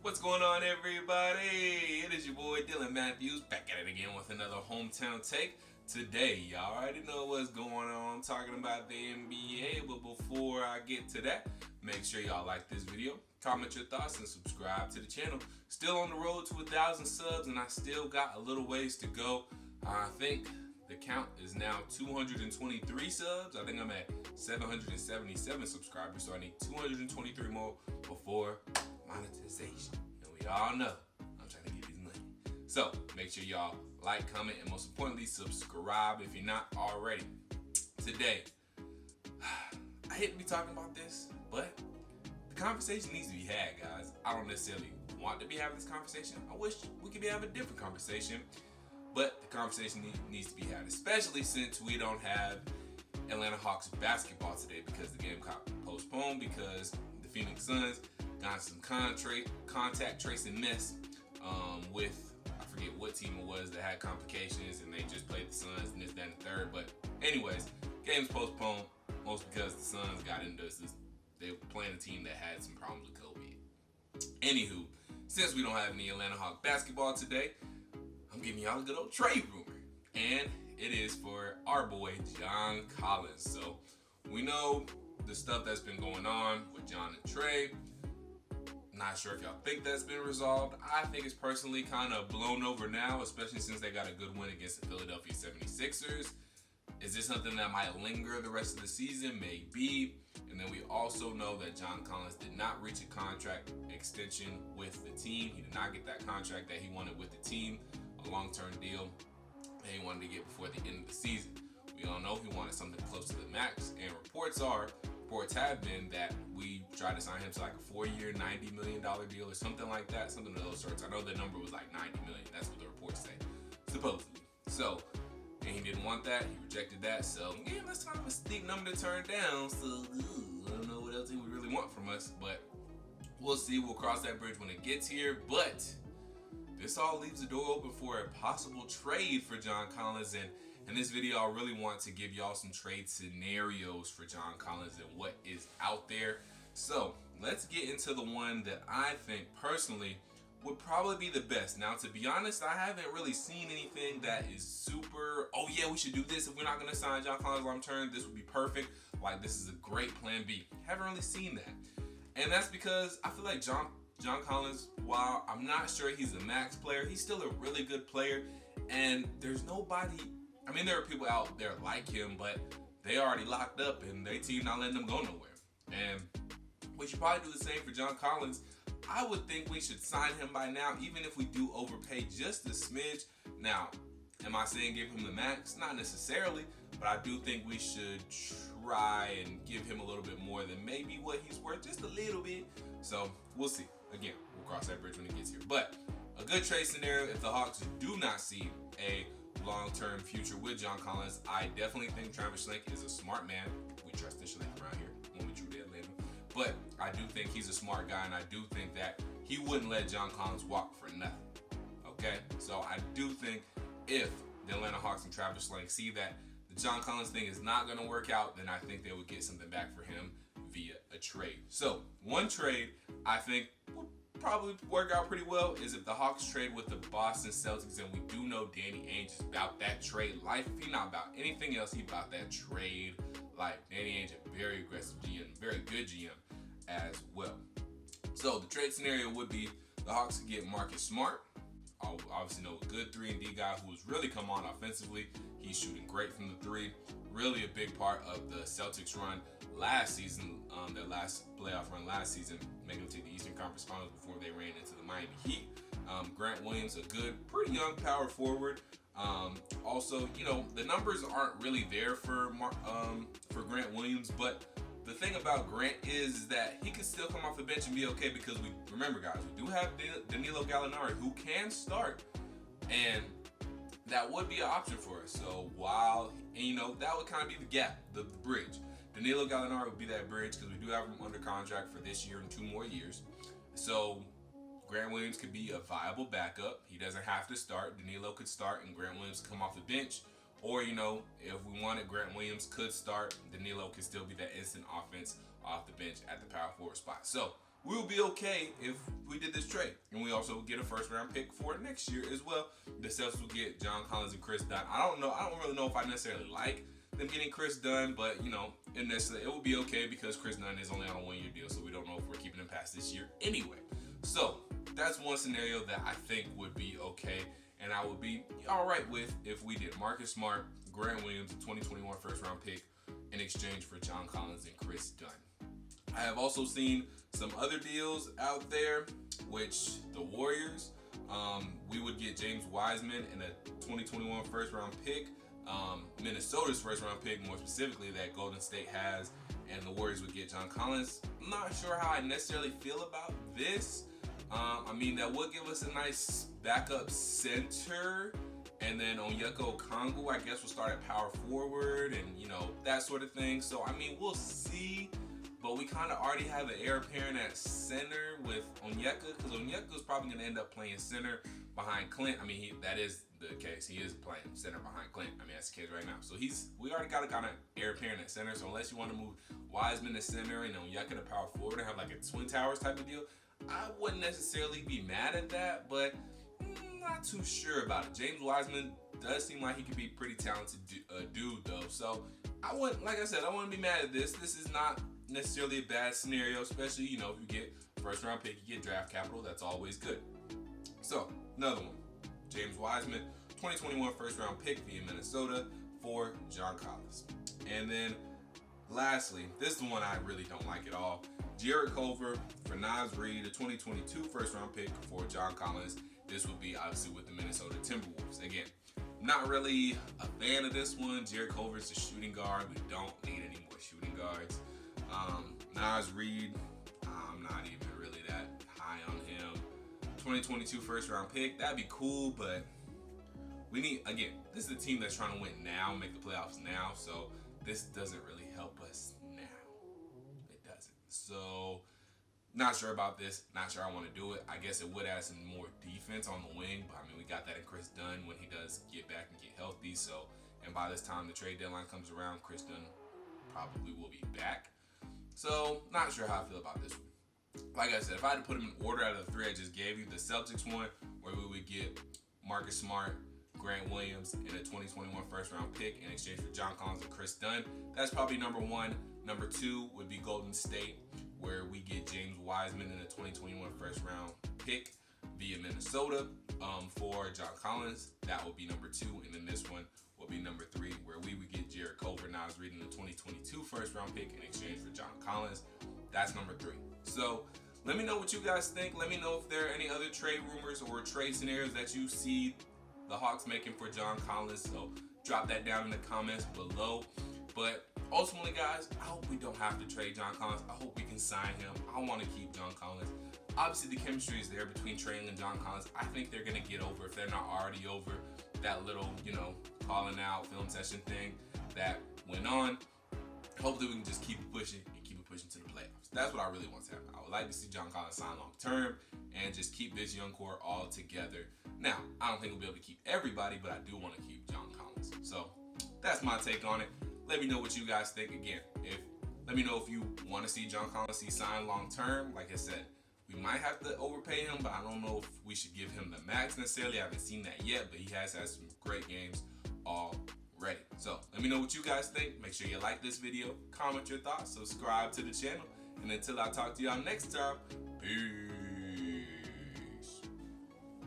What's going on, everybody? It is your boy Dylan Mathews back at it again with another hometown take. Today, y'all already know what's going on, talking about the NBA, but before I get to that, make sure y'all like this video, comment your thoughts, and subscribe to the channel. Still on the road to 1,000 subs, and I still got a little ways to go. I think the count is now 223 subs. I think I'm at 777 subscribers, so I need 223 more before monetization. And we all know I'm trying to get these money. So make sure y'all like, comment, and most importantly, subscribe if you're not already. Today, I hate to be talking about this, but the conversation needs to be had, guys. I don't necessarily want to be having this conversation. I wish we could be having a different conversation, but the conversation needs to be had, especially since we don't have Atlanta Hawks basketball today because the game got postponed because the Phoenix Suns got some contact tracing mess with, I forget what team it was that had complications, and they just played the Suns and this, that, and the third. But anyways, game's postponed, most because the Suns got into this. They were playing a team that had some problems with COVID. Anywho, since we don't have any Atlanta Hawks basketball today, I'm giving y'all a good old trade rumor. And it is for our boy, John Collins. So we know the stuff that's been going on with John and Trey. Not sure if y'all think that's been resolved. I think it's personally kind of blown over now, especially since they got a good win against the Philadelphia 76ers. Is this something that might linger the rest of the season? Maybe. And then we also know that John Collins did not reach a contract extension with the team. He did not get that contract that he wanted with the team, a long-term deal that he wanted to get before the end of the season. We all know he wanted something close to the max, and reports have been that we tried to sign him to like a 4-year, $90 million deal or something like that, something of those sorts. I know the number was like $90 million. That's what the reports say, supposedly. So, and he didn't want that. He rejected that. So, yeah, that's kind of a steep number to turn down. So, I don't know what else he would really want from us, but we'll see. We'll cross that bridge when it gets here. But this all leaves the door open for a possible trade for John Collins. And in this video, I really want to give y'all some trade scenarios for John Collins and what is out there. So let's get into the one that I think personally would probably be the best. Now, to be honest, I haven't really seen anything that is super, oh yeah, we should do this. If we're not going to sign John Collins long term, this would be perfect. Like, this is a great plan B. Haven't really seen that. And that's because I feel like John Collins, while I'm not sure he's a max player, he's still a really good player. And there's nobody, I mean, there are people out there like him, but they already locked up and their team not letting them go nowhere. And we should probably do the same for John Collins. I would think we should sign him by now, even if we do overpay just a smidge. Now, am I saying give him the max? Not necessarily, but I do think we should try and give him a little bit more than maybe what he's worth, just a little bit. So we'll see. Again, we'll cross that bridge when it gets here. But a good trade scenario, if the Hawks do not see a long-term future with John Collins, I definitely think Travis Schlenk is a smart man. We trust the Schlenk around here when we drew the Atlanta. But I do think he's a smart guy, and I do think that he wouldn't let John Collins walk for nothing. Okay? So I do think if the Atlanta Hawks and Travis Schlenk see that the John Collins thing is not going to work out, then I think they would get something back for him via a trade. So one trade I think will probably work out pretty well is if the Hawks trade with the Boston Celtics, and we do know Danny Ainge is about that trade life. If he's not about anything else, he's about that trade life. Danny Ainge, a very aggressive GM, very good GM as well. So the trade scenario would be the Hawks could get Marcus Smart. Obviously know a good 3-and-D guy who's really come on offensively. He's shooting great from the three. Really a big part of the Celtics run last season, their last playoff run last season, making it to the Eastern Conference Finals before they ran into the Miami Heat. Grant Williams, a good, pretty young power forward. Also, you know, the numbers aren't really there for Grant Williams, but the thing about Grant is that he can still come off the bench and be okay, because we remember, guys, we do have Danilo Gallinari who can start, and that would be an option for us. So and you know, that would kind of be the gap, the bridge. Danilo Gallinari would be that bridge because we do have him under contract for this year and 2 more years. So Grant Williams could be a viable backup. He doesn't have to start. Danilo could start and Grant Williams come off the bench. Or, you know, if we wanted, Grant Williams could start. Danilo could still be that instant offense off the bench at the power forward spot. So we'll be okay if we did this trade. And we also get a first-round pick for next year as well. The Celtics will get John Collins and Chris Dunn. I don't really know if I necessarily like them getting Chris Dunn, but it will be okay because Chris Dunn is only on a 1-year deal, so we don't know if we're keeping him past this year anyway. So that's one scenario that I think would be okay, and I would be all right with if we did Marcus Smart, Grant Williams, a 2021 first-round pick in exchange for John Collins and Chris Dunn. I have also seen some other deals out there, which the Warriors, we would get James Wiseman and a 2021 first-round pick. Minnesota's first-round pick, more specifically, that Golden State has, and the Warriors would get John Collins. I'm not sure how I necessarily feel about this. That would give us a nice backup center, and then Onyeka Okongwu, I guess, will start at power forward, and that sort of thing. So we'll see. But we kind of already have an heir apparent at center with Onyeka, because Onyeka is probably going to end up playing center behind Clint. That is the case. He is playing center behind Clint. That's the case right now. So we already got a kind of heir apparent at center. So unless you want to move Wiseman to center and Onyeka to power forward and have like a Twin Towers type of deal, I wouldn't necessarily be mad at that, but not too sure about it. James Wiseman does seem like he could be pretty talented dude though. So I wouldn't be mad at this. This is not necessarily a bad scenario, especially if you get first round pick, you get draft capital. That's always good. So another one, James Wiseman, 2021 first round pick via Minnesota for John Collins. And then lastly, this is the one I really don't like at all. Jarrett Culver for Naz Reid, a 2022 first round pick for John Collins. This would be obviously with the Minnesota Timberwolves. Again, not really a fan of this one. Jarrett Culver is a shooting guard. We don't need any more shooting guards. Naz Reid, I'm not even really that high on him. 2022 first round pick, that'd be cool, but we need, again, this is a team that's trying to win now, make the playoffs now, so this doesn't really help us now. It doesn't. So, not sure about this, not sure I want to do it. I guess it would add some more defense on the wing, but we got that in Chris Dunn when he does get back and get healthy, so, and by this time the trade deadline comes around, Chris Dunn probably will be back. So, not sure how I feel about this one. Like I said, if I had to put them in order out of the three I just gave you, the Celtics one, where we would get Marcus Smart, Grant Williams, and a 2021 first round pick in exchange for John Collins and Chris Dunn. That's probably number one. Number two would be Golden State, where we get James Wiseman and a 2021 first round pick via Minnesota for John Collins. That would be number two. And then this one will be number three, where we would get Jarrett Culver, Naz Reid, and the 2022 first round pick in exchange for John Collins. That's number three. So let me know what you guys think. Let me know if there are any other trade rumors or trade scenarios that you see the Hawks making for John Collins. So drop that down in the comments below. But ultimately, guys, I hope we don't have to trade John Collins. I hope we can sign him. I want to keep John Collins. Obviously, the chemistry is there between Trae and John Collins. I think they're going to get over, if they're not already over, that little, calling out film session thing that went on. Hopefully, we can just keep it pushing and keep it pushing to the playoffs. That's what I really want to happen. I would like to see John Collins sign long term and just keep this young core all together. Now, I don't think we'll be able to keep everybody, but I do want to keep John Collins. So that's my take on it. Let me know what you guys think. Again, let me know if you want to see John Collins sign long term. Like I said, we might have to overpay him, but I don't know if we should give him the max necessarily. I haven't seen that yet, but he has had some great games already. So let me know what you guys think. Make sure you like this video, comment your thoughts, subscribe to the channel, and until I talk to y'all next time, peace.